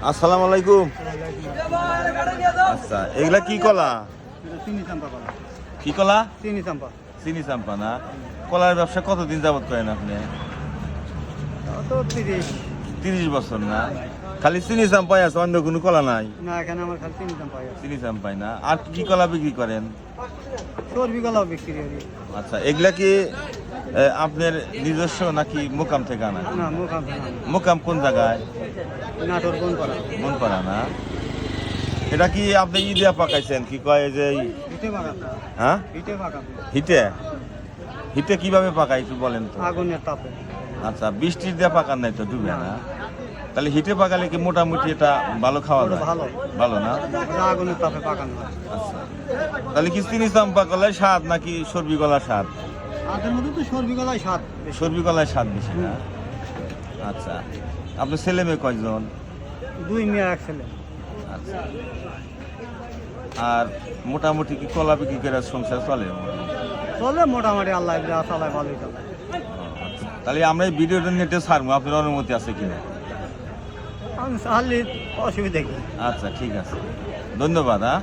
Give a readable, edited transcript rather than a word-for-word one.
আসসালামু আলাইকুম। আচ্ছা, এগুলা কি কলা? কি কলা? চিনি চাম্পা না? কলার ব্যবসা কতদিন যাবত করেন আপনি? 30 বছর না? খালি চিনি চাম্পাই আছে, অন্য কোনো কলা নাই? না, এখানে আমার খালি চিনি চাম্পাই আছে। চিনি চাম্পাই না? আর কি কলা বিক্রি করেন? চর্বি কলাও বিক্রি করি। আচ্ছা, এগুলা কি আপনার নিজস্ব নাকি মোকাম থেকে আনা? না, মোকাম থেকে আনা। মোকাম কোন জায়গায়? নাটোর বনপাড়া। বনপাড়া না? এটা কি আপনি দিয়া পাকাইছেন? কি কয় যে হিটে পাকাবো। হ্যাঁ, হিটে পাকাবো। হিটে হিটে কিভাবে পাকাই একটু বলেন তো। আগুনের তাপে। আচ্ছা, বৃষ্টির দিয়ে পাকান নাই তো, ডুবে না? তাহলে হিটে পাকালে কি মোটামুটি এটা ভালো খাওয়া যায়? ভালো। ভালো না? এটা আগুনের তাপে পাকানো হয়। আচ্ছা, তাহলে কি চিনি চাম্পা কলায় স্বাদ নাকি সর্বি কলার স্বাদ? আদের মধ্যে তো চর্বি কলাই স্বাদ বেশি। সর্বি কলায় স্বাদ বেশি না? আচ্ছা, আপনার ছেলে মেয়ে কয়জন? 2 মেয়ে 1 ছেলে। আচ্ছা, আর মোটামুটি কি কলা বিক্রি করে সংসার চলে? চলে মোটামুটি, আল্লাহ যা চালায় ভালোই চালায়। আচ্ছা, তাহলে আমরা এই ভিডিওটা নেটে ছাড়বো, আপনার অনুমতি আছে কিনা? আমি চালি অসুবিধা কি। আচ্ছা, ঠিক আছে, ধন্যবাদ। হ্যাঁ।